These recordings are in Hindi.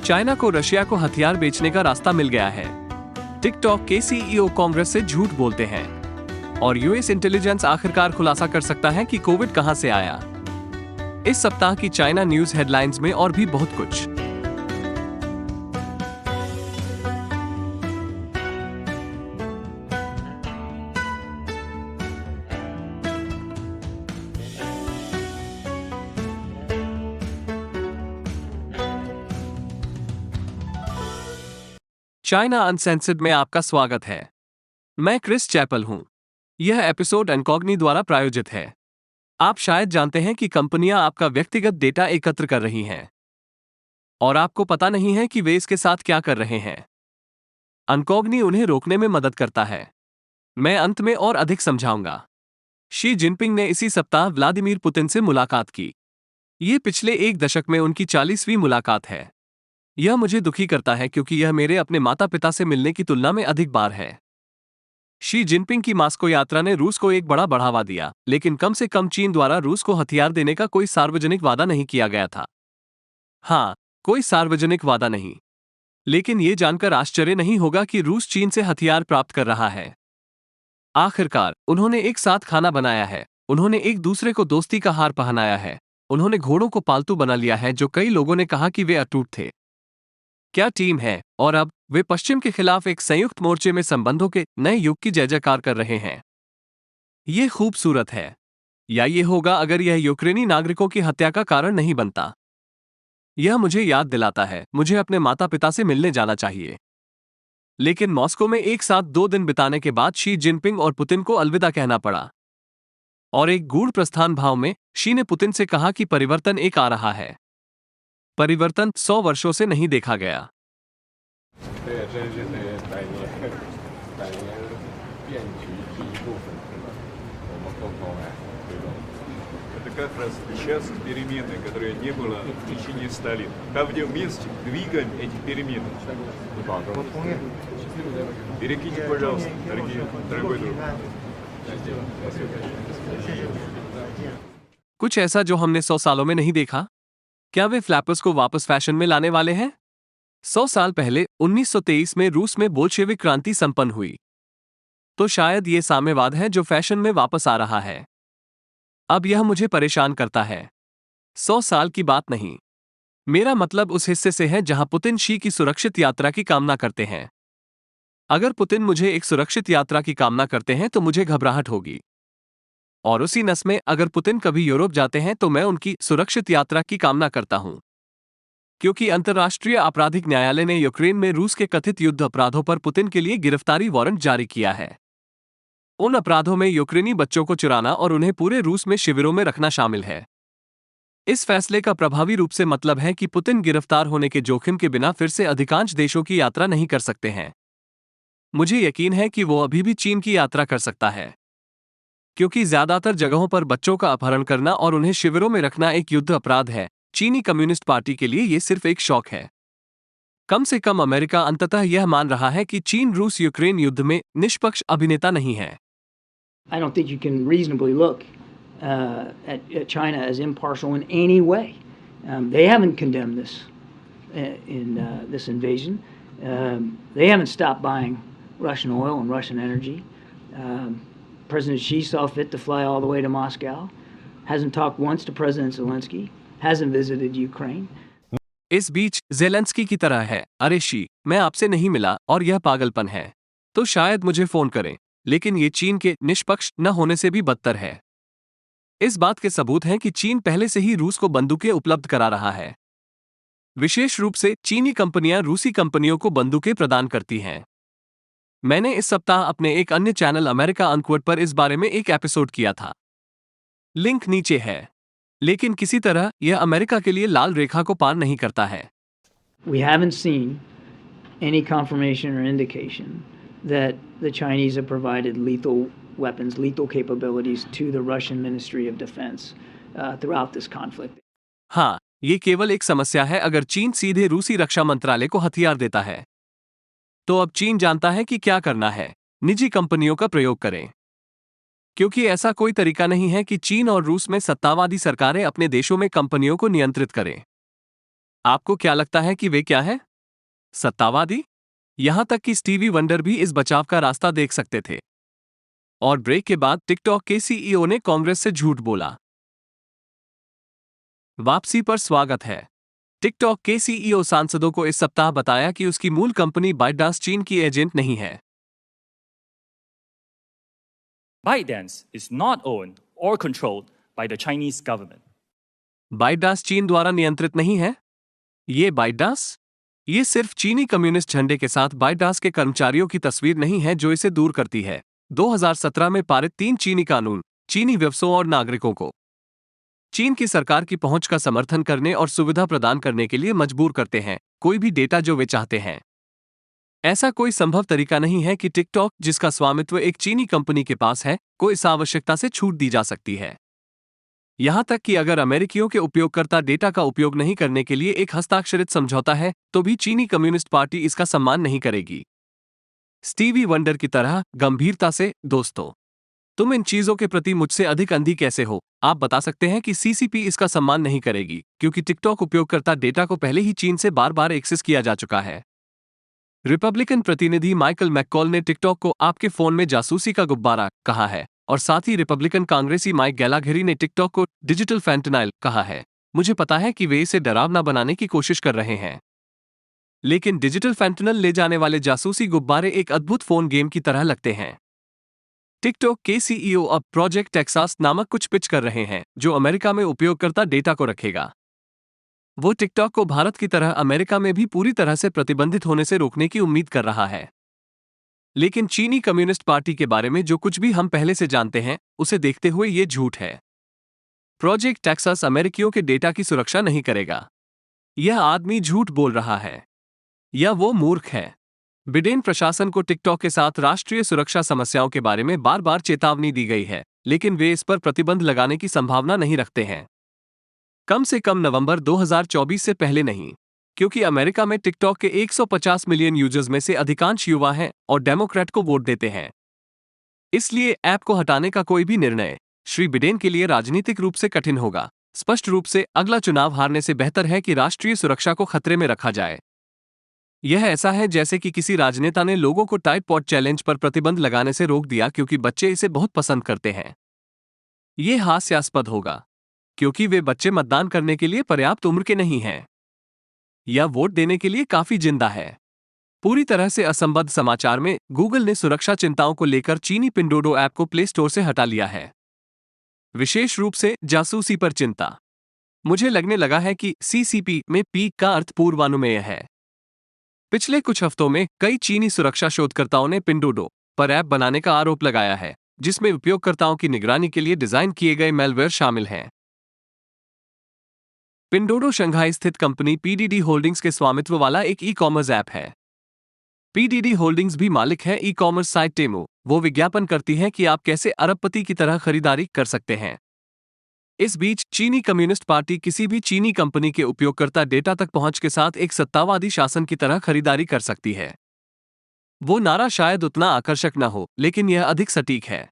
चाइना को रशिया को हथियार बेचने का रास्ता मिल गया है। टिकटॉक के सीईओ कांग्रेस से झूठ बोलते हैं और यूएस इंटेलिजेंस आखिरकार खुलासा कर सकता है कि कोविड कहां से आया। इस सप्ताह की चाइना न्यूज हेडलाइंस में और भी बहुत कुछ। चाइना अनसेंसर्ड में आपका स्वागत है। मैं क्रिस चैपल हूं। यह एपिसोड इनकॉग्नी द्वारा प्रायोजित है। आप शायद जानते हैं कि कंपनियां आपका व्यक्तिगत डेटा एकत्र कर रही हैं और आपको पता नहीं है कि वे इसके साथ क्या कर रहे हैं। इनकॉग्नी उन्हें रोकने में मदद करता है। मैं अंत में और अधिक समझाऊंगा। शी जिनपिंग ने इसी सप्ताह व्लादिमीर पुतिन से मुलाकात की। ये पिछले एक दशक में उनकी 40वीं मुलाकात है। यह मुझे दुखी करता है क्योंकि यह मेरे अपने माता पिता से मिलने की तुलना में अधिक बार है। शी जिनपिंग की मास्को यात्रा ने रूस को एक बड़ा बढ़ावा दिया, लेकिन कम से कम चीन द्वारा रूस को हथियार देने का कोई सार्वजनिक वादा नहीं किया गया था। हाँ, कोई सार्वजनिक वादा नहीं। लेकिन यह जानकर आश्चर्य नहीं होगा कि रूस चीन से हथियार प्राप्त कर रहा है। आखिरकार उन्होंने एक साथ खाना बनाया है, उन्होंने एक दूसरे को दोस्ती का हार पहनाया है, उन्होंने घोड़ों को पालतू बना लिया है जो कई लोगों ने कहा कि वे अटूट थे। क्या टीम है, और अब वे पश्चिम के खिलाफ एक संयुक्त मोर्चे में संबंधों के नए युग की जय जयकार कर रहे हैं। यह खूबसूरत है। या ये होगा अगर यह यूक्रेनी नागरिकों की हत्या का कारण नहीं बनता। यह मुझे याद दिलाता है मुझे अपने माता पिता से मिलने जाना चाहिए। लेकिन मॉस्को में एक साथ 2 दिन बिताने के बाद शी जिनपिंग और पुतिन को अलविदा कहना पड़ा। और एक गूढ़ प्रस्थान भाव में शी ने पुतिन से कहा कि परिवर्तन एक आ रहा है। परिवर्तन 100 वर्षों से नहीं देखा गया। 这也真是百年变局第一部分，我们共同来推动。Это как раз сейчас перемены, которые не было в течение 100 лет. Там, где вместе двигаем эти перемены. Перекиньте, пожалуйста, дорогой друг. कुछ ऐसा जो हमने 100 सालों में नहीं देखा। क्या वे फ्लैपर्स को वापस फैशन में लाने वाले हैं? 100 साल पहले 1923 में रूस में बोल्शेविक क्रांति संपन्न हुई। तो शायद ये साम्यवाद है जो फैशन में वापस आ रहा है। अब यह मुझे परेशान करता है। 100 साल की बात नहीं। मेरा मतलब उस हिस्से से है जहां पुतिन शी की सुरक्षित यात्रा की कामना करते हैं। अगर पुतिन मुझे एक सुरक्षित यात्रा की कामना करते हैं तो मुझे घबराहट होगी। और उसी नस में अगर पुतिन कभी यूरोप जाते हैं तो मैं उनकी सुरक्षित यात्रा की कामना करता हूं। क्योंकि अंतर्राष्ट्रीय आपराधिक न्यायालय ने यूक्रेन में रूस के कथित युद्ध अपराधों पर पुतिन के लिए गिरफ्तारी वारंट जारी किया है। उन अपराधों में यूक्रेनी बच्चों को चुराना और उन्हें पूरे रूस में शिविरों में रखना शामिल है। इस फैसले का प्रभावी रूप से मतलब है कि पुतिन गिरफ्तार होने के जोखिम के बिना फिर से अधिकांश देशों की यात्रा नहीं कर सकते हैं। मुझे यकीन है कि वो अभी भी चीन की यात्रा कर सकता है, क्योंकि ज्यादातर जगहों पर बच्चों का अपहरण करना और उन्हें शिविरों में रखना एक युद्ध अपराध है। चीनी कम्युनिस्ट पार्टी के लिए यह सिर्फ एक शौक है। कम से कम अमेरिका अंततः यह मान रहा है कि चीन रूस यूक्रेन युद्ध में निष्पक्ष अभिनेता नहीं है। I don't think you can reasonably look at China as impartial in any way. They haven't condemned this this invasion. They haven't stopped buying Russian oil and Russian energy. President Xi saw fit to fly all the way to Moscow. Hasn't talked once to President Zelensky. Hasn't visited Ukraine. इस बीच ज़ेलेंस्की की तरह है, अरे शी, मैं आपसे नहीं मिला और यह पागलपन है। तो शायद मुझे फोन करें, लेकिन ये चीन के निष्पक्ष न होने से भी बदतर है। इस बात के सबूत हैं कि चीन पहले से ही रूस को बंदूकें उपलब्ध करा रहा है। विशेष रूप से चीनी कंपनियां रूसी कंपनियों को बंदूकें प्रदान करती हैं। मैंने इस सप्ताह अपने एक अन्य चैनल अमेरिका अनकोड पर इस बारे में एक एपिसोड किया था। लिंक नीचे है। लेकिन किसी तरह यह अमेरिका के लिए लाल रेखा को पार नहीं करता है। We haven't seen any confirmation or indication that the Chinese have provided lethal weapons, lethal capabilities to the Russian Ministry of Defense throughout this conflict. हाँ, ये केवल एक समस्या है अगर चीन सीधे रूसी रक्षा मंत्रालय को हथियार देता है। तो अब चीन जानता है कि क्या करना है, निजी कंपनियों का प्रयोग करें। क्योंकि ऐसा कोई तरीका नहीं है कि चीन और रूस में सत्तावादी सरकारें अपने देशों में कंपनियों को नियंत्रित करें। आपको क्या लगता है कि वे क्या है? सत्तावादी? यहां तक कि स्टीवी वंडर भी इस बचाव का रास्ता देख सकते थे। और ब्रेक के बाद टिकटॉक के सीईओ ने कांग्रेस से झूठ बोला। वापसी पर स्वागत है। टिकटॉक के सीईओ सांसदों को इस सप्ताह बताया कि उसकी मूल कंपनी बाइटडांस चीन की एजेंट नहीं है। ByteDance is not owned or controlled by the Chinese government. ByteDance चीन द्वारा नियंत्रित नहीं है। ये बाइटडांस? ये सिर्फ चीनी कम्युनिस्ट झंडे के साथ बाइटडांस के कर्मचारियों की तस्वीर नहीं है जो इसे दूर करती है। 2017 में पारित 3 चीनी कानून चीनी व्यवसायों और नागरिकों को चीन की सरकार की पहुंच का समर्थन करने और सुविधा प्रदान करने के लिए मजबूर करते हैं, कोई भी डेटा जो वे चाहते हैं। ऐसा कोई संभव तरीका नहीं है कि टिकटॉक, जिसका स्वामित्व एक चीनी कंपनी के पास है, को इस आवश्यकता से छूट दी जा सकती है। यहां तक कि अगर अमेरिकियों के उपयोगकर्ता डेटा का उपयोग नहीं करने के लिए एक हस्ताक्षरित समझौता है, तो भी चीनी कम्युनिस्ट पार्टी इसका सम्मान नहीं करेगी। स्टीवी वंडर की तरह गंभीरता से, दोस्तों, तुम इन चीजों के प्रति मुझसे अधिक अंधी कैसे हो? आप बता सकते हैं कि सीसीपी इसका सम्मान नहीं करेगी, क्योंकि टिकटॉक उपयोगकर्ता डेटा को पहले ही चीन से बार बार एक्सेस किया जा चुका है। रिपब्लिकन प्रतिनिधि माइकल मैककॉल ने टिकटॉक को आपके फोन में जासूसी का गुब्बारा कहा है, और साथ ही रिपब्लिकन कांग्रेसी माइक गैलाघेरी ने टिकटॉक को डिजिटल फैंटनाइल कहा है। मुझे पता है कि वे इसे डरावना बनाने की कोशिश कर रहे हैं, लेकिन डिजिटल फैंटनल ले जाने वाले जासूसी गुब्बारे एक अद्भुत फोन गेम की तरह लगते हैं। टिकटॉक के सीईओ अब प्रोजेक्ट टेक्सास नामक कुछ पिच कर रहे हैं, जो अमेरिका में उपयोगकर्ता डेटा को रखेगा। वो टिकटॉक को भारत की तरह अमेरिका में भी पूरी तरह से प्रतिबंधित होने से रोकने की उम्मीद कर रहा है। लेकिन चीनी कम्युनिस्ट पार्टी के बारे में जो कुछ भी हम पहले से जानते हैं, उसे देखते हुए ये झूठ है। प्रोजेक्ट टेक्सास अमेरिकियों के डेटा की सुरक्षा नहीं करेगा। यह आदमी झूठ बोल रहा है, या वो मूर्ख है। बिडेन प्रशासन को टिकटॉक के साथ राष्ट्रीय सुरक्षा समस्याओं के बारे में बार बार चेतावनी दी गई है, लेकिन वे इस पर प्रतिबंध लगाने की संभावना नहीं रखते हैं, कम से कम नवंबर 2024 से पहले नहीं, क्योंकि अमेरिका में टिकटॉक के 150 मिलियन यूजर्स में से अधिकांश युवा हैं और डेमोक्रेट को वोट देते हैं। इसलिए ऐप को हटाने का कोई भी निर्णय श्री बिडेन के लिए राजनीतिक रूप से कठिन होगा। स्पष्ट रूप से अगला चुनाव हारने से बेहतर है कि राष्ट्रीय सुरक्षा को खतरे में रखा जाए। यह ऐसा है जैसे कि किसी राजनेता ने लोगों को टाइड पॉड चैलेंज पर प्रतिबंध लगाने से रोक दिया क्योंकि बच्चे इसे बहुत पसंद करते हैं। यह हास्यास्पद होगा, क्योंकि वे बच्चे मतदान करने के लिए पर्याप्त उम्र के नहीं हैं, या वोट देने के लिए काफी जिंदा है। पूरी तरह से असंबद्ध समाचार में गूगल ने सुरक्षा चिंताओं को लेकर चीनी पिंडोडो ऐप को प्ले स्टोर से हटा लिया है, विशेष रूप से जासूसी पर चिंता। मुझे लगने लगा है कि सीसीपी में पी का अर्थ पूर्वानुमेय है। पिछले कुछ हफ्तों में कई चीनी सुरक्षा शोधकर्ताओं ने पिंडोडो पर ऐप बनाने का आरोप लगाया है, जिसमें उपयोगकर्ताओं की निगरानी के लिए डिजाइन किए गए मैलवेयर शामिल हैं। पिंडोडो शंघाई स्थित कंपनी पीडीडी होल्डिंग्स के स्वामित्व वाला एक ई-कॉमर्स ऐप है। पीडीडी होल्डिंग्स भी मालिक है ई-कॉमर्स साइट टेमो। वो विज्ञापन करती है कि आप कैसे अरबपति की तरह खरीदारी कर सकते हैं। इस बीच चीनी कम्युनिस्ट पार्टी किसी भी चीनी कंपनी के उपयोगकर्ता डेटा तक पहुंच के साथ एक सत्तावादी शासन की तरह खरीदारी कर सकती है। वो नारा शायद उतना आकर्षक न हो, लेकिन यह अधिक सटीक है।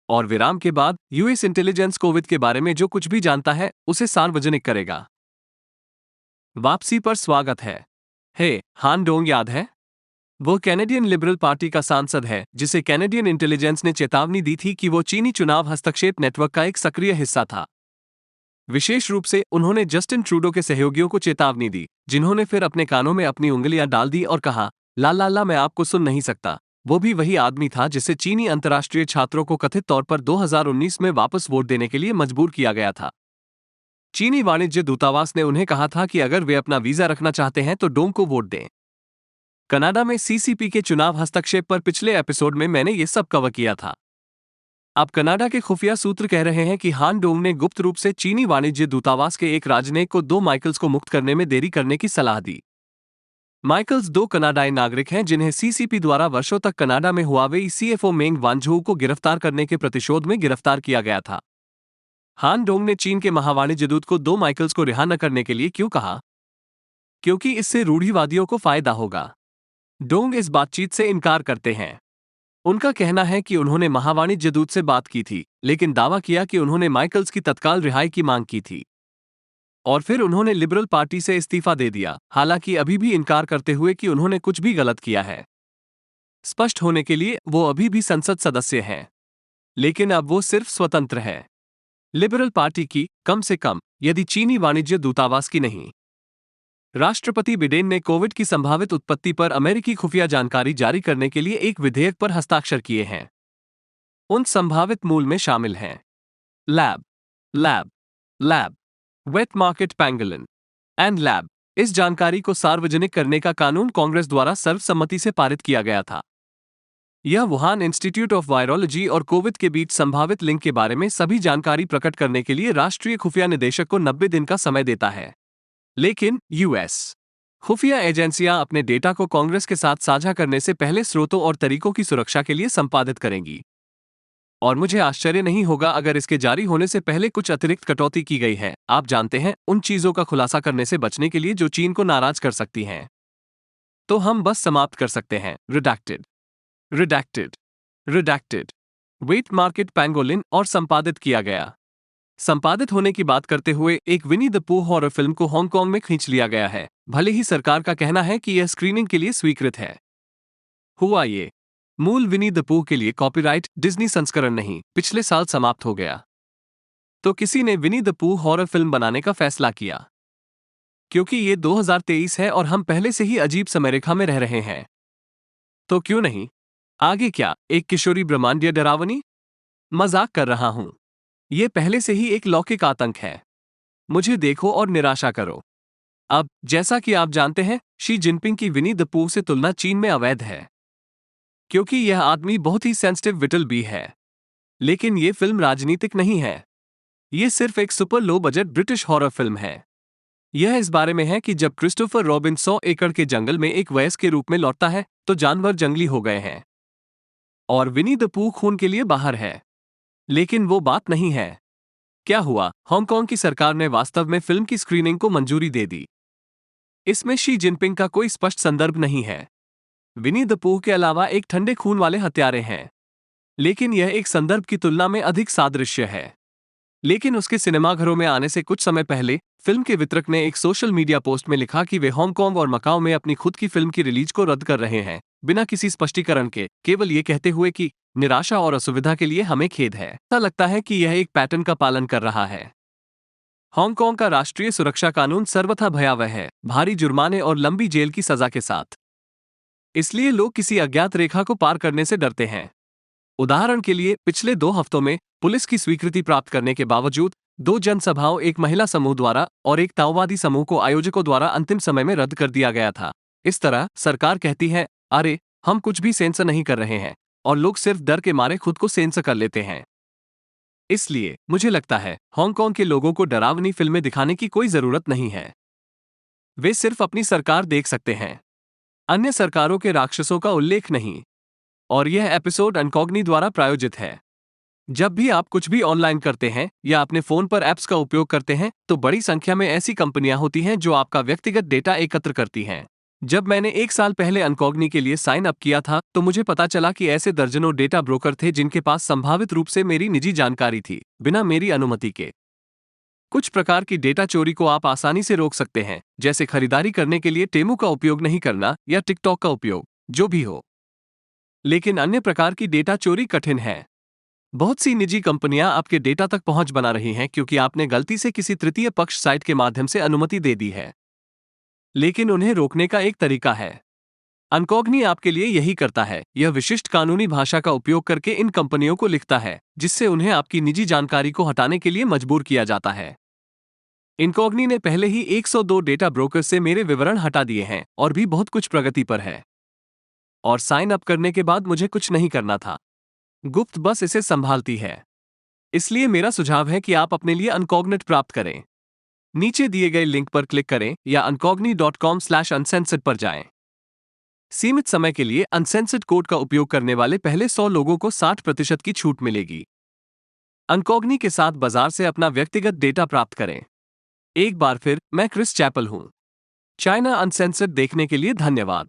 और विराम के बाद यूएस इंटेलिजेंस कोविड के बारे में जो कुछ भी जानता है उसे सार्वजनिक करेगा। वापसी पर स्वागत है। हे, हान डोंग याद है? वो कैनेडियन लिबरल पार्टी का सांसद है जिसे कैनेडियन इंटेलिजेंस ने चेतावनी दी थी कि वो चीनी चुनाव हस्तक्षेप नेटवर्क का एक सक्रिय हिस्सा था। विशेष रूप से उन्होंने जस्टिन ट्रूडो के सहयोगियों को चेतावनी दी, जिन्होंने फिर अपने कानों में अपनी उंगलियां डाल दी और कहा, ला ला ला, मैं आपको सुन नहीं सकता। वो भी वही आदमी था जिसे चीनी अंतर्राष्ट्रीय छात्रों को कथित तौर पर 2019 में वापस वोट देने के लिए मजबूर किया गया था। चीनी वाणिज्य दूतावास ने उन्हें कहा था कि अगर वे अपना वीजा रखना चाहते हैं तो डोंग को वोट दें। कनाडा में सीसीपी के चुनाव हस्तक्षेप पर पिछले एपिसोड में मैंने ये सब कवर किया था। अब कनाडा के खुफिया सूत्र कह रहे हैं कि हान डोंग ने गुप्त रूप से चीनी वाणिज्य दूतावास के एक राजनयिक को 2 माइकल्स को मुक्त करने में देरी करने की सलाह दी। माइकल्स 2 कनाडाई नागरिक हैं जिन्हें सीसीपी द्वारा वर्षों तक कनाडा में हुआवेई सीएफओ मेंग वांझोउ को गिरफ्तार करने के प्रतिशोध में गिरफ्तार किया गया था। हान डोंग ने चीन के महावाणिज्य दूत को 2 माइकल्स को रिहा न करने के लिए क्यों कहा? क्योंकि इससे रूढ़िवादियों को फायदा होगा। डोंग इस बातचीत से इनकार करते हैं। उनका कहना है कि उन्होंने महावाणिज्य दूत से बात की थी, लेकिन दावा किया कि उन्होंने माइकल्स की तत्काल रिहाई की मांग की थी। और फिर उन्होंने लिबरल पार्टी से इस्तीफा दे दिया, हालांकि अभी भी इनकार करते हुए कि उन्होंने कुछ भी गलत किया है। स्पष्ट होने के लिए, वो अभी भी संसद सदस्य हैं, लेकिन अब वो सिर्फ स्वतंत्र है। लिबरल पार्टी की, कम से कम यदि चीनी वाणिज्य दूतावास की नहीं। राष्ट्रपति बिडेन ने कोविड की संभावित उत्पत्ति पर अमेरिकी खुफिया जानकारी जारी करने के लिए एक विधेयक पर हस्ताक्षर किए हैं। उन संभावित मूल में शामिल हैं lab, lab, lab, wait market pangolin and lab. इस जानकारी को सार्वजनिक करने का कानून कांग्रेस द्वारा सर्वसम्मति से पारित किया गया था। यह वुहान इंस्टीट्यूट ऑफ वायरोलॉजी और कोविड के बीच संभावित लिंक के बारे में सभी जानकारी प्रकट करने के लिए राष्ट्रीय खुफिया निदेशक को 90 दिन का समय देता है। लेकिन यूएस खुफिया एजेंसियां अपने डेटा को कांग्रेस के साथ साझा करने से पहले स्रोतों और तरीकों की सुरक्षा के लिए संपादित करेंगी। और मुझे आश्चर्य नहीं होगा अगर इसके जारी होने से पहले कुछ अतिरिक्त कटौती की गई है। आप जानते हैं, उन चीजों का खुलासा करने से बचने के लिए जो चीन को नाराज कर सकती हैं। तो हम बस समाप्त कर सकते हैं। रिडैक्टेड, रिडैक्टेड, रिडैक्टेड, वेट मार्केट पैंगोलिन और संपादित किया गया। संपादित होने की बात करते हुए, एक विनी द पूह हॉरर फिल्म को हांगकांग में खींच लिया गया है, भले ही सरकार का कहना है कि यह स्क्रीनिंग के लिए स्वीकृत है। हुआ ये, मूल विनी द पूह के लिए कॉपीराइट डिज्नी संस्करण नहीं, पिछले साल समाप्त हो गया। तो किसी ने विनी द पूह हॉरर फिल्म बनाने का फैसला किया। क्योंकि ये 2023 है और हम पहले से ही अजीब समयरेखा में रह रहे हैं, तो क्यों नहीं? आगे क्या, एक किशोरी ब्रह्मांडीय डरावनी? मजाक कर रहा हूं। ये पहले से ही एक लौकिक आतंक है। मुझे देखो और निराशा करो। अब, जैसा कि आप जानते हैं, शी जिनपिंग की विनी द पूह से तुलना चीन में अवैध है, क्योंकि यह आदमी बहुत ही सेंसिटिव विटल बी है। लेकिन ये फिल्म राजनीतिक नहीं है। ये सिर्फ एक super low budget British horror film है। यह इस बारे में है कि जब क्रिस्टोफर रॉबिन 100 एकड़ के जंगल में एक वयस्क के रूप में लौटता है, तो जानवर जंगली हो गए हैं और विनी द पूह खून के लिए बाहर है। लेकिन वो बात नहीं है। क्या हुआ? हांगकांग की सरकार ने वास्तव में फिल्म की स्क्रीनिंग को मंजूरी दे दी। इसमें शी जिनपिंग का कोई स्पष्ट संदर्भ नहीं है। विनी द पूह के अलावा एक ठंडे खून वाले हत्यारे हैं, लेकिन यह एक संदर्भ की तुलना में अधिक सादृश्य है। लेकिन उसके सिनेमाघरों में आने से कुछ समय पहले, फिल्म के वितरक ने एक सोशल मीडिया पोस्ट में लिखा कि वे हांगकांग और मकाओ में अपनी खुद की फिल्म की रिलीज को रद्द कर रहे हैं, बिना किसी स्पष्टीकरण के, केवल ये कहते हुए कि निराशा और असुविधा के लिए हमें खेद है। ऐसा लगता है कि यह एक पैटर्न का पालन कर रहा है। हांगकांग का राष्ट्रीय सुरक्षा कानून सर्वथा भयावह है, भारी जुर्माने और लंबी जेल की सजा के साथ। इसलिए लोग किसी अज्ञात रेखा को पार करने से डरते हैं। उदाहरण के लिए, पिछले 2 हफ्तों में पुलिस की स्वीकृति प्राप्त करने के बावजूद 2 जनसभाओं, एक महिला समूह द्वारा और एक ताओवादी समूह को आयोजकों द्वारा अंतिम समय में रद्द कर दिया गया था। इस तरह सरकार कहती है, अरे, हम कुछ भी सेंसर नहीं कर रहे हैं, और लोग सिर्फ डर के मारे खुद को सेंसर कर लेते हैं। इसलिए मुझे लगता है हांगकांग के लोगों को डरावनी फिल्में दिखाने की कोई जरूरत नहीं है। वे सिर्फ अपनी सरकार देख सकते हैं, अन्य सरकारों के राक्षसों का उल्लेख नहीं। और यह एपिसोड अनकॉग्नी द्वारा प्रायोजित है। जब भी आप कुछ भी ऑनलाइन करते हैं या अपने फोन पर ऐप्स का उपयोग करते हैं, तो बड़ी संख्या में ऐसी कंपनियां होती हैं जो आपका व्यक्तिगत डेटा एकत्र करती हैं। जब मैंने 1 साल पहले अनकॉग्नी के लिए साइन अप किया था, तो मुझे पता चला कि ऐसे दर्जनों डेटा ब्रोकर थे जिनके पास संभावित रूप से मेरी निजी जानकारी थी, बिना मेरी अनुमति के। कुछ प्रकार की डेटा चोरी को आप आसानी से रोक सकते हैं, जैसे खरीदारी करने के लिए टेमू का उपयोग नहीं करना या टिकटॉक का उपयोग, जो भी हो। लेकिन अन्य प्रकार की डेटा चोरी कठिन है। बहुत सी निजी कंपनियां आपके डेटा तक पहुंच बना रही हैं क्योंकि आपने गलती से किसी तृतीय पक्ष साइट के माध्यम से अनुमति दे दी है। लेकिन उन्हें रोकने का एक तरीका है। अनकॉग्नी आपके लिए यही करता है, यह विशिष्ट कानूनी भाषा का उपयोग करके इन कंपनियों को लिखता है, जिससे उन्हें आपकी निजी जानकारी को हटाने के लिए मजबूर किया जाता है। इनकॉग्नी ने पहले ही 102 डेटा ब्रोकर से मेरे विवरण हटा दिए हैं और भी बहुत कुछ प्रगति पर है। और साइन अप करने के बाद मुझे कुछ नहीं करना था। गुप्त बस इसे संभालती है। इसलिए मेरा सुझाव है कि आप अपने लिए अनकॉग्निट प्राप्त करें। नीचे दिए गए लिंक पर क्लिक करें या uncogni.com/uncensored पर जाएं। सीमित समय के लिए अनसेंसर्ड कोड का उपयोग करने वाले पहले 100 लोगों को 60% की छूट मिलेगी। अनकॉग्नी के साथ बाजार से अपना व्यक्तिगत डेटा प्राप्त करें। एक बार फिर, मैं क्रिस चैपल हूं। चाइना अनसेंसर्ड देखने के लिए धन्यवाद।